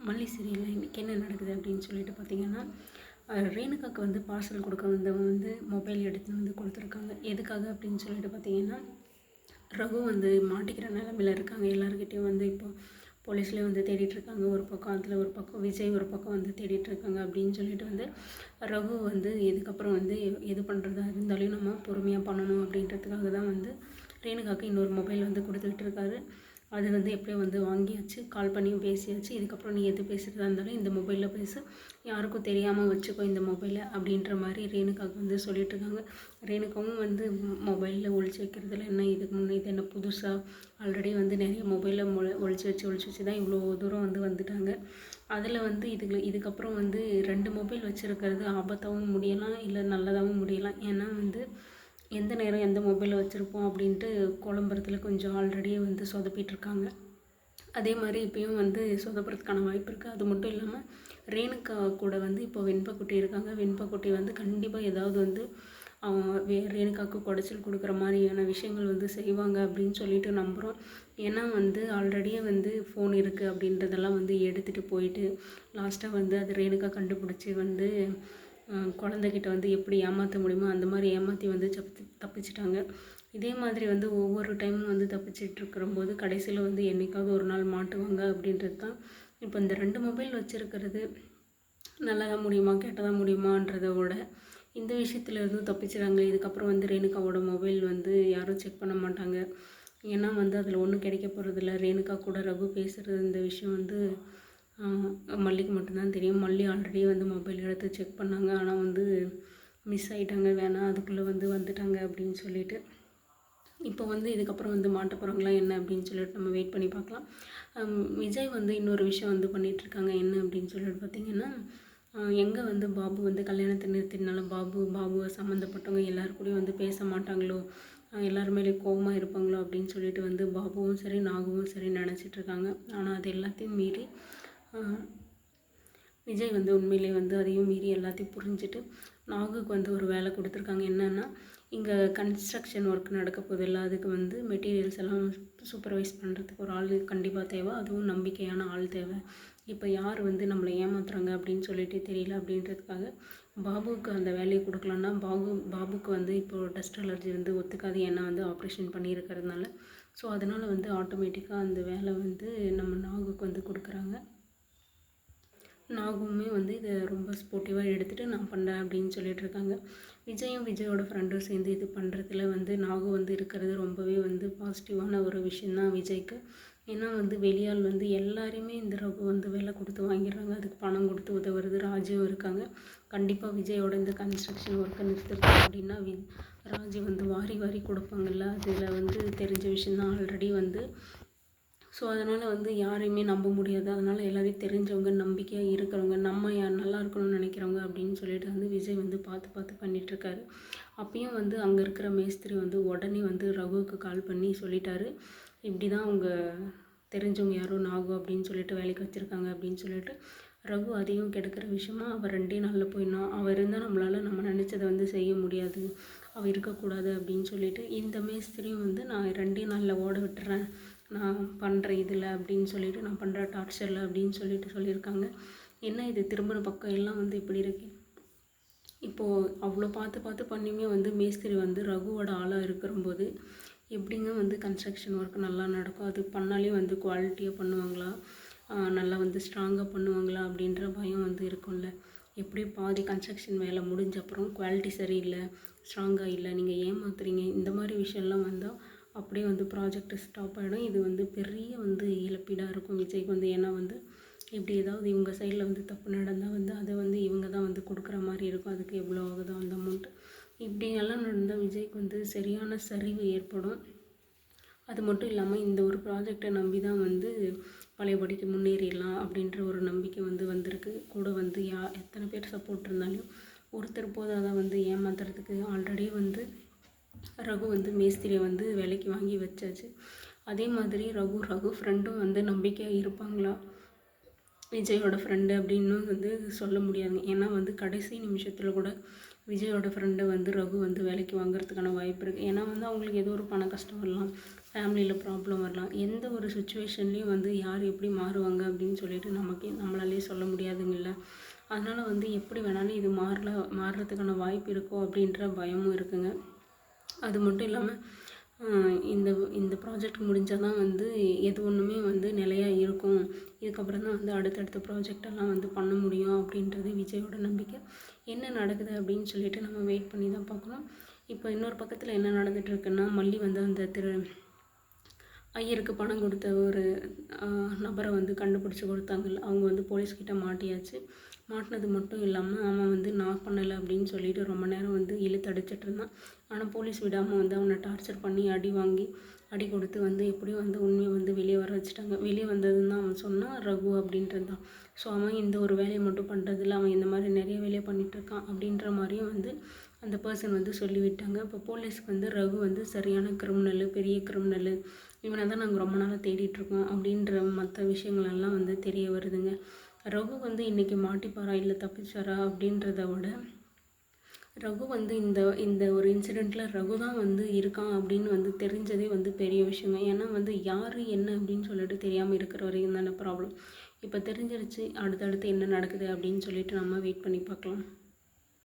மல்லி சீரியலில் இன்றைக்கி என்ன நடக்குது அப்படின்னு சொல்லிட்டு பார்த்தீங்கன்னா, ரேணுகாவுக்கு வந்து பார்சல் கொடுக்க வந்தவங்க வந்து மொபைல் எடுத்துன்னு வந்து கொடுத்துருக்காங்க. எதுக்காக அப்படின்னு சொல்லிட்டு பார்த்தீங்கன்னா, ரகு வந்து மாட்டிக்கிற நிலமையில இருக்காங்க. எல்லாருக்கிட்டேயும் வந்து இப்போ போலீஸ்லேயும் வந்து தேடிட்டுருக்காங்க. ஒரு பக்கம் அதில் ஒரு பக்கம் விஜய் ஒரு பக்கம் வந்து தேடிட்டுருக்காங்க அப்படின்னு சொல்லிட்டு வந்து ரகு வந்து இதுக்கப்புறம் வந்து எது பண்ணுறதா இருந்தாலும் நம்ம பொறுமையாக பண்ணணும் அப்படின்றதுக்காக தான் வந்து ரேணுகாவுக்கு இன்னொரு மொபைல் வந்து கொடுத்துக்கிட்டு இருக்காரு. அது வந்து எப்படியோ வந்து வாங்கியாச்சு, கால் பண்ணியும் பேசியாச்சு. இதுக்கப்புறம் நீ எது பேசுகிறதா இருந்தாலும் இந்த மொபைலில் பேசு, யாருக்கும் தெரியாமல் வச்சுக்கோ இந்த மொபைலை அப்படின்ற மாதிரி ரேணுகாவுக்கு வந்து சொல்லிகிட்ருக்காங்க. ரேணுகாவும் வந்து மொபைலில் ஒழிச்சு வைக்கிறதுல என்ன இதுக்கு முன்னே இது என்ன புதுசாக, ஆல்ரெடி வந்து நிறைய மொபைலில் ஒழிச்சு வச்சு தான் இவ்வளோ தூரம் வந்து வந்துட்டாங்க. அதில் வந்து இதுக்கப்புறம் வந்து 2 மொபைல் வச்சுருக்கிறது ஆபத்தாகவும் முடியலாம், இல்லை நல்லதாகவும் முடியலாம். ஏன்னா வந்து எந்த நேரம் எந்த மொபைலை வச்சுருப்போம் அப்படின்ட்டு குழம்புறதுல கொஞ்சம் ஆல்ரெடியே வந்து சொதப்பிட்டுருக்காங்க. அதே மாதிரி இப்போயும் வந்து சொதப்புறதுக்கான வாய்ப்பு இருக்குது. அது மட்டும் இல்லாமல் ரேணுகா கூட வந்து இப்போ வெண்பாக்குட்டி இருக்காங்க. வெண்பாக்குட்டி வந்து கண்டிப்பாக ஏதாவது வந்து ரேணுகாவுக்கு குடைச்சல் கொடுக்குற மாதிரியான விஷயங்கள் வந்து செய்வாங்க அப்படின்னு சொல்லிட்டு நம்புகிறோம். ஏன்னா வந்து ஆல்ரெடியே வந்து ஃபோன் இருக்குது அப்படின்றதெல்லாம் வந்து எடுத்துகிட்டு போயிட்டு லாஸ்ட்டாக வந்து அது ரேணுகா கண்டுபிடிச்சி வந்து குழந்தைகிட்ட வந்து எப்படி ஏமாற்ற முடியுமோ அந்த மாதிரி ஏமாற்றி வந்து தப்பிச்சிட்டாங்க. இதே மாதிரி வந்து ஒவ்வொரு டைமும் வந்து தப்பிச்சிட்ருக்கிறம்போது கடைசியில் வந்து என்றைக்காவது ஒரு நாள் மாட்டுவாங்க அப்படின்றது தான். இப்போ இந்த 2 மொபைல் வச்சுருக்கிறது நல்லதாக முடியுமா கெட்டதாக முடியுமான்றதை விட இந்த விஷயத்தில் இருந்தும் தப்பிச்சிடாங்க. இதுக்கப்புறம் வந்து ரேணுகாவோட மொபைல் வந்து யாரும் செக் பண்ண மாட்டாங்க. ஏன்னா வந்து அதில் ஒன்றும் கிடைக்க போகிறதில்ல. ரேணுகா கூட ரகு பேசுகிறது இந்த விஷயம் வந்து மல்லிக்கு மட்டும்தான் தெரியும். மல்லி ஆல்ரெடி வந்து மொபைல் எடுத்து செக் பண்ணாங்க. ஆனால் வந்து மிஸ் ஆகிட்டாங்க. வேணாம் அதுக்குள்ளே வந்து வந்துட்டாங்க அப்படின்னு சொல்லிட்டு. இப்போ வந்து இதுக்கப்புறம் வந்து மாட்ட போகிறாங்களா என்ன அப்படின்னு சொல்லிட்டு நம்ம வெயிட் பண்ணி பார்க்கலாம். விஜய் வந்து இன்னொரு விஷயம் வந்து பண்ணிகிட்ருக்காங்க. என்ன அப்படின்னு சொல்லிட்டு பார்த்திங்கன்னா, எங்கே வந்து பாபு வந்து கல்யாணத்தை நிறுத்தினால பாபுவை சம்மந்தப்பட்டவங்க எல்லாருக்கூடையும் வந்து பேச மாட்டாங்களோ, எல்லாருமே கோவமாக இருப்பாங்களோ அப்படின்னு சொல்லிட்டு வந்து பாபுவும் சரி நாகுவும் சரி நினச்சிட்ருக்காங்க. ஆனால் அது எல்லாத்தையும் மீறி விஜய் வந்து உண்மையிலே வந்து அதையும் மீறி எல்லாத்தையும் புரிஞ்சுட்டு நாகுக்கு வந்து ஒரு வேலை கொடுத்துருக்காங்க. என்னென்னா, இங்கே கன்ஸ்ட்ரக்ஷன் ஒர்க் நடக்க போதில்ல, அதுக்கு வந்து மெட்டீரியல்ஸ் எல்லாம் சூப்பர்வைஸ் பண்ணுறதுக்கு ஒரு ஆள் கண்டிப்பாக தேவை. அதுவும் நம்பிக்கையான ஆள் தேவை. இப்போ யார் வந்து நம்மளை ஏமாத்துறாங்க அப்படின்னு சொல்லிட்டு தெரியல அப்படின்றதுக்காக பாபுவுக்கு அந்த வேலையை கொடுக்கலான்னா பாபுக்கு வந்து இப்போது டஸ்ட் அலர்ஜி வந்து ஒத்துக்காது. ஏன்னா வந்து ஆப்ரேஷன் பண்ணியிருக்கிறதுனால. ஸோ அதனால் வந்து ஆட்டோமேட்டிக்காக அந்த வேலை வந்து நம்ம நாகுக்கு வந்து கொடுக்குறாங்க. நாகுமே வந்து இதை ரொம்ப ஸ்போர்ட்டிவாக எடுத்துகிட்டு நான் பண்ணுறேன் அப்படின்னு சொல்லிட்டு இருக்காங்க. விஜயோட ஃப்ரெண்டும் சேர்ந்து இது பண்ணுறதுல வந்து நாகு வந்து இருக்கிறது ரொம்பவே வந்து பாசிட்டிவான ஒரு விஷயந்தான் விஜய்க்கு. ஏன்னா வந்து வெளியால் வந்து எல்லாரையுமே இந்த ரகு வந்து விலை கொடுத்து வாங்கிடுறாங்க. அதுக்கு பணம் கொடுத்து உதவுறது ராஜுவும் இருக்காங்க. கண்டிப்பாக விஜயோட இந்த கன்ஸ்ட்ரக்ஷன் ஒர்க்கை நிறுத்துறது அப்படின்னா ராஜு வந்து வாரி வாரி கொடுப்பாங்கல்ல, அதில் வந்து தெரிஞ்ச விஷயந்தான் ஆல்ரெடி வந்து. ஸோ அதனால் வந்து யாரையுமே நம்ப முடியாது. அதனால் எல்லாரையும் தெரிஞ்சவங்க, நம்பிக்கையாக இருக்கிறவங்க, நம்ம நல்லா இருக்கணும்னு நினைக்கிறவங்க அப்படின்னு சொல்லிட்டு வந்து விஜய் வந்து பார்த்து பண்ணிகிட்ருக்காரு. அப்பயும் வந்து அங்கே இருக்கிற மேஸ்திரி வந்து உடனே வந்து ரகுவுக்கு கால் பண்ணி சொல்லிட்டாரு, இப்படி தான் அவங்க தெரிஞ்சவங்க யாரோ நாகு அப்படின்னு சொல்லிட்டு வேலைக்கு வச்சுருக்காங்க அப்படின்னு சொல்லிட்டு. ரகு அதையும் கெடுக்கிற விஷயமா அவர் 2 நாளில் போயிடணும், அவர் இருந்தால் நம்மளால் நம்ம நினச்சதை வந்து செய்ய முடியாது, அவர் இருக்கக்கூடாது அப்படின்னு சொல்லிட்டு இந்த மேஸ்திரியும் வந்து நான் 2 நாளில் ஓட விட்டுறேன், நான் பண்ணுற இதில் அப்படின்னு சொல்லிட்டு, நான் பண்ணுற டார்ச்சரில் அப்படின்னு சொல்லிட்டு சொல்லியிருக்காங்க. என்ன இது திரும்பின பக்கம் எல்லாம் வந்து இப்படி இருக்கு. இப்போது அவ்வளோ பார்த்து பண்ணியுமே வந்து மேஸ்திரி வந்து ரகுவோட ஆளாக இருக்கிறம்போது எப்படிங்க வந்து கன்ஸ்ட்ரக்ஷன் ஒர்க் நல்லா நடக்கும்? அது பண்ணாலே வந்து குவாலிட்டியாக பண்ணுவாங்களா, நல்லா வந்து ஸ்ட்ராங்காக பண்ணுவாங்களா அப்படின்ற பயம் வந்து இருக்கும்ல. எப்படி பாதி கன்ஸ்ட்ரக்ஷன் வேலை முடிஞ்ச அப்புறம் குவாலிட்டி சரியில்லை, ஸ்ட்ராங்காக இல்லை, நீங்கள் ஏமாத்துறீங்க, இந்த மாதிரி விஷயம்லாம் வந்தால் அப்படியே வந்து ப்ராஜெக்ட் ஸ்டாப் ஆகிடும். இது வந்து பெரிய வந்து இழப்பீடாக இருக்கும் விஜய்க்கு வந்து. ஏன்னா வந்து இப்படி ஏதாவது இவங்க சைடில் வந்து தப்பு நடந்தால் வந்து அதை வந்து இவங்க தான் வந்து கொடுக்குற மாதிரி இருக்கும். அதுக்கு எவ்வளோ ஆகுதோ அந்த அமௌண்ட்டு. இப்படி எல்லாம் நடந்தால் விஜய்க்கு வந்து சரியான சரிவு ஏற்படும். அது மட்டும் இல்லாமல் இந்த ஒரு ப்ராஜெக்டை நம்பி தான் வந்து பழையபடிக்கு முன்னேறிடலாம் அப்படின்ற ஒரு நம்பிக்கை வந்து வந்திருக்கு. கூட வந்து எத்தனை பேர் சப்போர்ட் இருந்தாலும் ஒருத்தர் போதாதான் வந்து ஏமாத்துறதுக்கு. ஆல்ரெடி வந்து ரகு வந்து மேஸ்திரியை வந்து வேலைக்கு வாங்கி வச்சாச்சு. அதே மாதிரி ரகு ஃப்ரெண்டும் வந்து நம்பிக்கையாக இருப்பாங்களா, விஜயோட ஃப்ரெண்டு அப்படின்னு வந்து சொல்ல முடியாது. ஏன்னா வந்து கடைசி நிமிஷத்தில் கூட விஜயோட ஃப்ரெண்டை வந்து ரகு வந்து வேலைக்கு வாங்குறதுக்கான வாய்ப்பு இருக்குது. ஏன்னா வந்து அவங்களுக்கு ஏதோ ஒரு பண கஷ்டம் வரலாம், ஃபேமிலியில் ப்ராப்ளம் வரலாம். எந்த ஒரு சுச்சுவேஷன்லேயும் வந்து யார் எப்படி மாறுவாங்க அப்படின்னு சொல்லிட்டு நம்மளாலே சொல்ல முடியாதுங்கல்ல. அதனால் வந்து எப்படி வேணாலும் இது மாறுறதுக்கான வாய்ப்பு இருக்கோ அப்படின்ற பயமும் இருக்குங்க. அது மட்டும் இல்லாமல் இந்த இந்த ப்ராஜெக்ட் முடிஞ்சால் தான் வந்து எது ஒன்றுமே வந்து நிலையாக இருக்கும். இதுக்கப்புறம் தான் வந்து அடுத்தடுத்த ப்ராஜெக்டெல்லாம் வந்து பண்ண முடியும் அப்படின்றது விஜயோட நம்பிக்கை. என்ன நடக்குது அப்படின்னு சொல்லிட்டு நம்ம வெயிட் பண்ணி தான் பார்க்கணும். இப்போ இன்னொரு பக்கத்தில் என்ன நடந்துகிட்ருக்குன்னா, மல்லி வந்து அந்த ஐயருக்கு பணம் கொடுத்த ஒரு நபரை வந்து கண்டுபிடிச்சி கொடுத்தாங்கல்ல, அவங்க வந்து போலீஸ்கிட்ட மாட்டியாச்சு. மாட்டினது மட்டும் இல்லாமல் அவன் வந்து நான் பண்ணலை அப்படின்னு சொல்லிட்டு ரொம்ப நேரம் வந்து இழுத்தடிச்சிட்டு இருந்தான். ஆனால் போலீஸ் விடாமல் வந்து அவனை டார்ச்சர் பண்ணி அடி கொடுத்து வந்து எப்படியும் வந்து உண்மையை வந்து வெளியே வர வச்சுட்டாங்க. வெளியே வந்ததுன்னு தான் அவன் சொன்னான், ரகு அப்படின்றது தான். ஸோ அவன் இந்த ஒரு வேலையை மட்டும் பண்ணுறதில்ல, அவன் இந்த மாதிரி நிறைய வேலையை பண்ணிகிட்ருக்கான் அப்படின்ற மாதிரியும் வந்து அந்த பர்சன் வந்து சொல்லிவிட்டாங்க. இப்போ போலீஸ்க்கு வந்து ரகு வந்து சரியான கிரிமினலு, பெரிய கிரிமினலு, இவனை தான் நாங்கள் ரொம்ப நாளாக தேடிட்டுருக்கோம் அப்படின்ற மற்ற விஷயங்களெல்லாம் வந்து தெரிய வருதுங்க. ரகு வந்து இன்றைக்கி மாட்டிப்பாரா இல்லை தப்பிச்சாரா அப்படின்றத விட, ரகு வந்து இந்த ஒரு இன்சிடெண்ட்டில் ரகு தான் வந்து இருக்கான் அப்படின்னு வந்து தெரிஞ்சதே வந்து பெரிய விஷயங்க. ஏன்னா வந்து யார் என்ன அப்படின்னு சொல்லிட்டு தெரியாமல் இருக்கிற வரைக்கும் தானே ப்ராப்ளம். இப்போ தெரிஞ்சிருச்சு, அடுத்தடுத்து என்ன நடக்குது அப்படின்னு சொல்லிட்டு நம்ம வெயிட் பண்ணி பார்க்கலாம்.